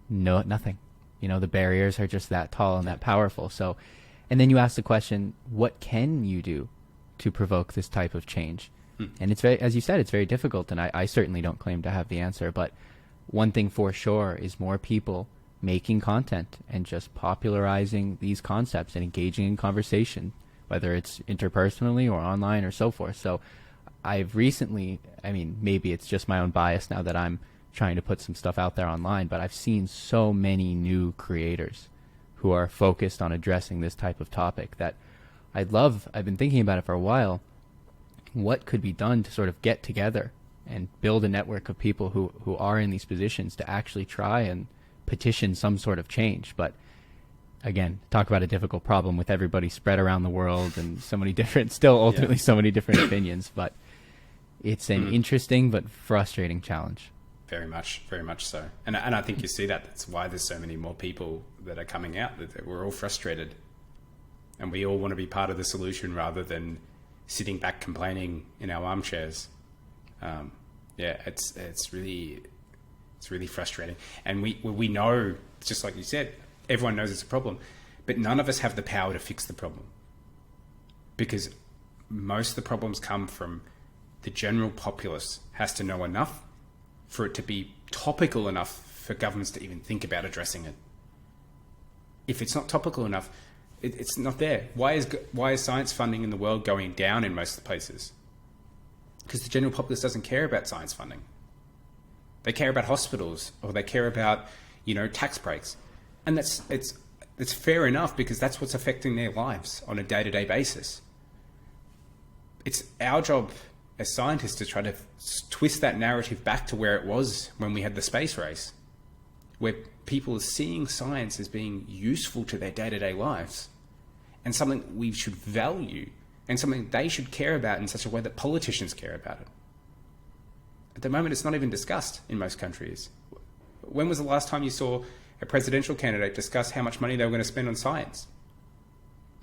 nothing. The barriers are just that tall and that powerful. So, and then you ask the question, what can you do to provoke this type of change? And it's very, as you said, it's very difficult, and I certainly don't claim to have the answer, but one thing for sure is more people making content and just popularizing these concepts and engaging in conversation, whether it's interpersonally or online or so forth. So I've recently, maybe it's just my own bias now that I'm trying to put some stuff out there online, but I've seen so many new creators who are focused on addressing this type of topic that I've been thinking about it for a while. What could be done to sort of get together and build a network of people who are in these positions to actually try and petition some sort of change? But again, talk about a difficult problem with everybody spread around the world and so many different, so many different opinions. But it's an interesting but frustrating challenge. Very much so. And I think you see that. That's why there's so many more people that are coming out, that we're all frustrated. And we all want to be part of the solution rather than sitting back complaining in our armchairs. It's really frustrating. And we know, just like you said, everyone knows it's a problem, but none of us have the power to fix the problem, because most of the problems come from the general populace has to know enough for it to be topical enough for governments to even think about addressing it. If it's not topical enough, it's not there. Why is science funding in the world going down in most of the places? Because the general populace doesn't care about science funding. They care about hospitals, or they care about, tax breaks. And it's fair enough, because that's what's affecting their lives on a day-to-day basis. It's our job as scientists to try to twist that narrative back to where it was when we had the space race, where people are seeing science as being useful to their day-to-day lives and something we should value and something they should care about in such a way that politicians care about it. At the moment, it's not even discussed in most countries. When was the last time you saw a presidential candidate discuss how much money they were going to spend on science?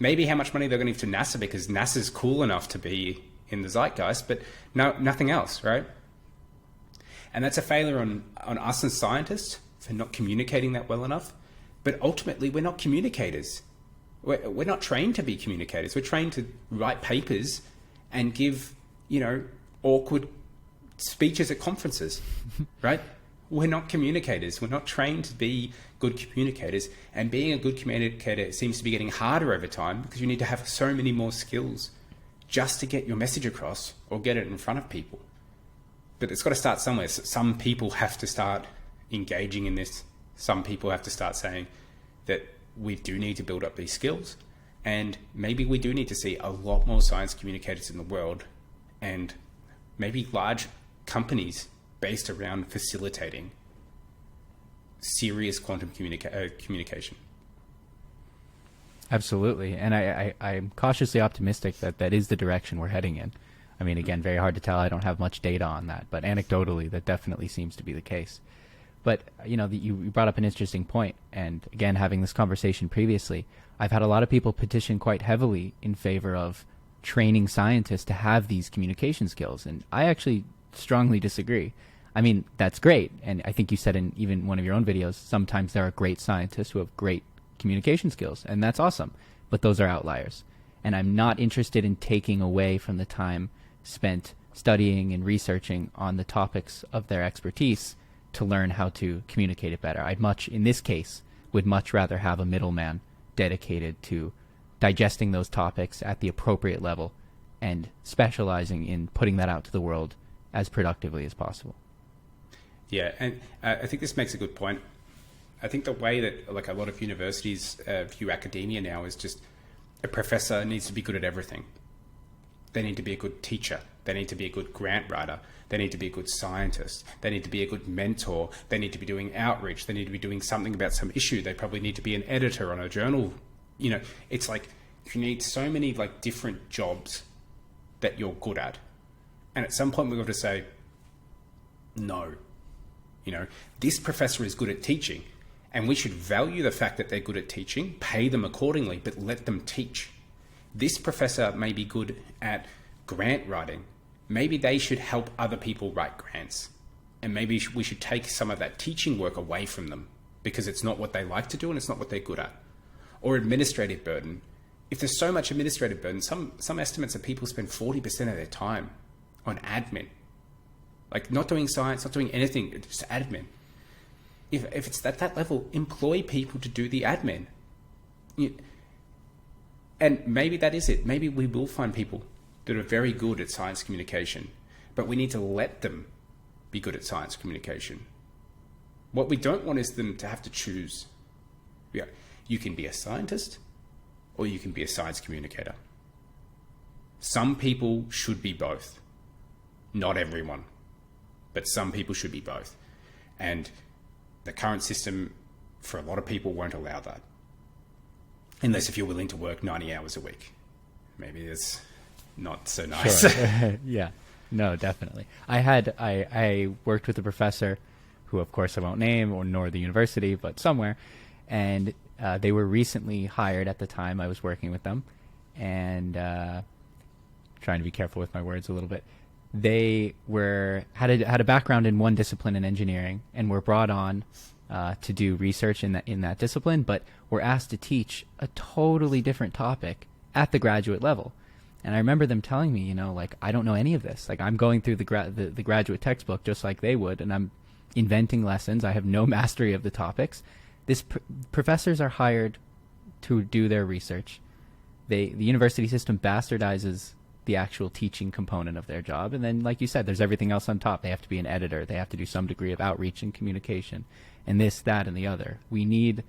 Maybe how much money they're going to give to NASA because NASA's cool enough to be in the zeitgeist, but nothing else, right? And that's a failure on us as scientists for not communicating that well enough. But ultimately, we're not communicators. We're not trained to be communicators. We're trained to write papers and give, awkward speeches at conferences, right? We're not communicators. We're not trained to be good communicators. And being a good communicator seems to be getting harder over time, because you need to have so many more skills just to get your message across or get it in front of people. But it's got to start somewhere. Some people have to start engaging in this. Some people have to start saying that we do need to build up these skills, and maybe we do need to see a lot more science communicators in the world, and maybe large companies based around facilitating serious quantum communication. Absolutely. And I'm cautiously optimistic that is the direction we're heading in. Again, very hard to tell. I don't have much data on that, but anecdotally, that definitely seems to be the case. But, you brought up an interesting point. And again, having this conversation previously, I've had a lot of people petition quite heavily in favor of training scientists to have these communication skills. And I actually strongly disagree. That's great. And I think you said in even one of your own videos, sometimes there are great scientists who have great communication skills, and that's awesome. But those are outliers. And I'm not interested in taking away from the time spent studying and researching on the topics of their expertise to learn how to communicate it better. In this case, would much rather have a middleman dedicated to digesting those topics at the appropriate level and specializing in putting that out to the world as productively as possible. Yeah, and I think this makes a good point. I think the way that a lot of universities view academia now is just a professor needs to be good at everything. They need to be a good teacher. They need to be a good grant writer. They need to be a good scientist. They need to be a good mentor. They need to be doing outreach. They need to be doing something about some issue. They probably need to be an editor on a journal. You know, it's like you need so many like different jobs that you're good at. And at some point we've got to say, no, you know, this professor is good at teaching, and we should value the fact that they're good at teaching, pay them accordingly, but let them teach. This professor may be good at grant writing. Maybe they should help other people write grants. And maybe we should take some of that teaching work away from them because it's not what they like to do and it's not what they're good at. Or administrative burden. If there's so much administrative burden, some estimates are people spend 40% of their time on admin. Like not doing science, not doing anything, just admin. If it's at that level, employ people to do the admin. And maybe that is it. Maybe we will find people that are very good at science communication, but we need to let them be good at science communication. What we don't want is them to have to choose. Yeah, you can be a scientist or you can be a science communicator. Some people should be both. Not everyone, but some people should be both. And the current system for a lot of people won't allow that. Unless if you're willing to work 90 hours a week. Maybe it's not so nice. Sure. Yeah, no, definitely. I worked with a professor who, of course, I won't name or nor the university, but somewhere, and they were recently hired at the time I was working with them, and trying to be careful with my words a little bit. They had a background in one discipline in engineering and were brought on to do research in that discipline, but were asked to teach a totally different topic at the graduate level. And I remember them telling me, you know, like, I don't know any of this. Like, I'm going through the graduate textbook just like they would, and I'm inventing lessons. I have no mastery of the topics. Professors are hired to do their research. The university system bastardizes the actual teaching component of their job. And then, like you said, there's everything else on top. They have to be an editor. They have to do some degree of outreach and communication, and this, that, and the other. We need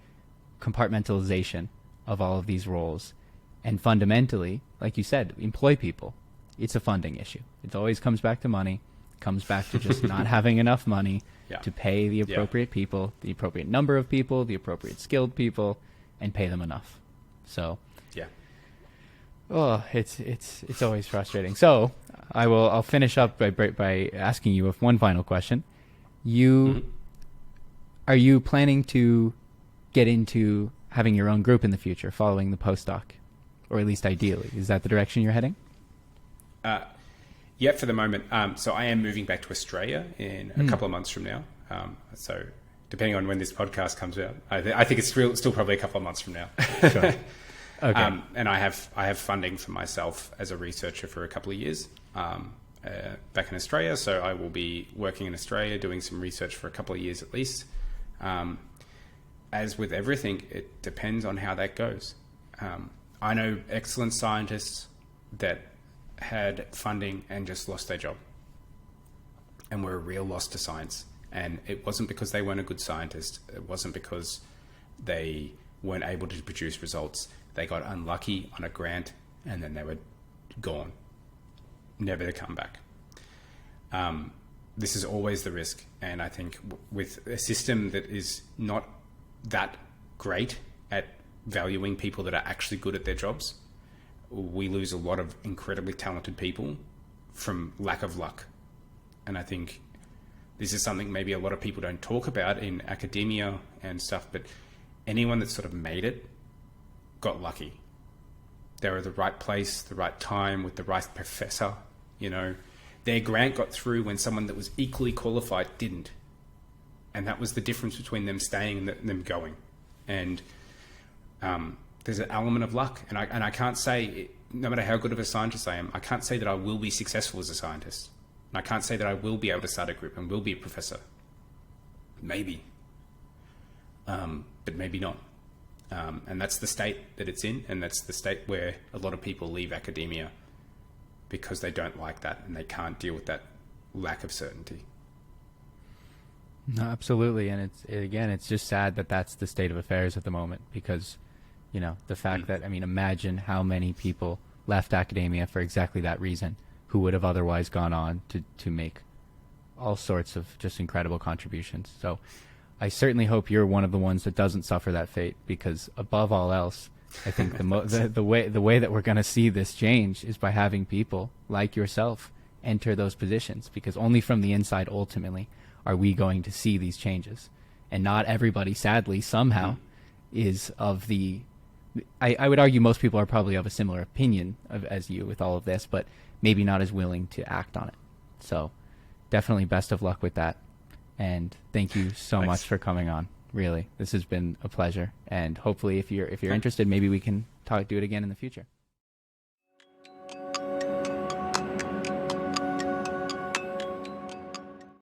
compartmentalization of all of these roles. And fundamentally, like you said, employ people. It's a funding issue. It always comes back to money, comes back to just not having enough money to pay the appropriate people, the appropriate number of people, the appropriate skilled people, and pay them enough. So, it's always frustrating. So, I'll finish up by asking you one final question. Are you planning to get into having your own group in the future, following the postdoc? Or at least ideally. Is that the direction you're heading? Yeah, for the moment. So I am moving back to Australia in a couple of months from now. So depending on when this podcast comes out, I think it's still probably a couple of months from now. Sure. Okay. And I have funding for myself as a researcher for a couple of years back in Australia. So I will be working in Australia, doing some research for a couple of years at least. As with everything, it depends on how that goes. I know excellent scientists that had funding and just lost their job and were a real loss to science. And it wasn't because they weren't a good scientist. It wasn't because they weren't able to produce results. They got unlucky on a grant and then they were gone, never to come back. This is always the risk. And I think with a system that is not that great at valuing people that are actually good at their jobs, we lose a lot of incredibly talented people from lack of luck. And I think this is something maybe a lot of people don't talk about in academia and stuff, but anyone that sort of made it got lucky. They were at the right place, the right time, with the right professor. You know, their grant got through when someone that was equally qualified didn't. And that was the difference between them staying and them going. And there's an element of luck, and I can't say, no matter how good of a scientist I am, I can't say that I will be successful as a scientist. And I can't say that I will be able to start a group and will be a professor. Maybe, but maybe not. And that's the state that it's in, and that's the state where a lot of people leave academia because they don't like that and they can't deal with that lack of certainty. No, absolutely. And it's just sad that that's the state of affairs at the moment, because, you know, the fact that, I mean, imagine how many people left academia for exactly that reason, who would have otherwise gone on to make all sorts of just incredible contributions. So I certainly hope you're one of the ones that doesn't suffer that fate, because above all else, I think the way that we're going to see this change is by having people like yourself enter those positions, because only from the inside ultimately are we going to see these changes. And not everybody, sadly, somehow is of the... I would argue most people are probably of a similar opinion as you with all of this, but maybe not as willing to act on it. So definitely best of luck with that. And thank you so much for coming on. Really, this has been a pleasure. And hopefully if you're interested, maybe we can do it again in the future.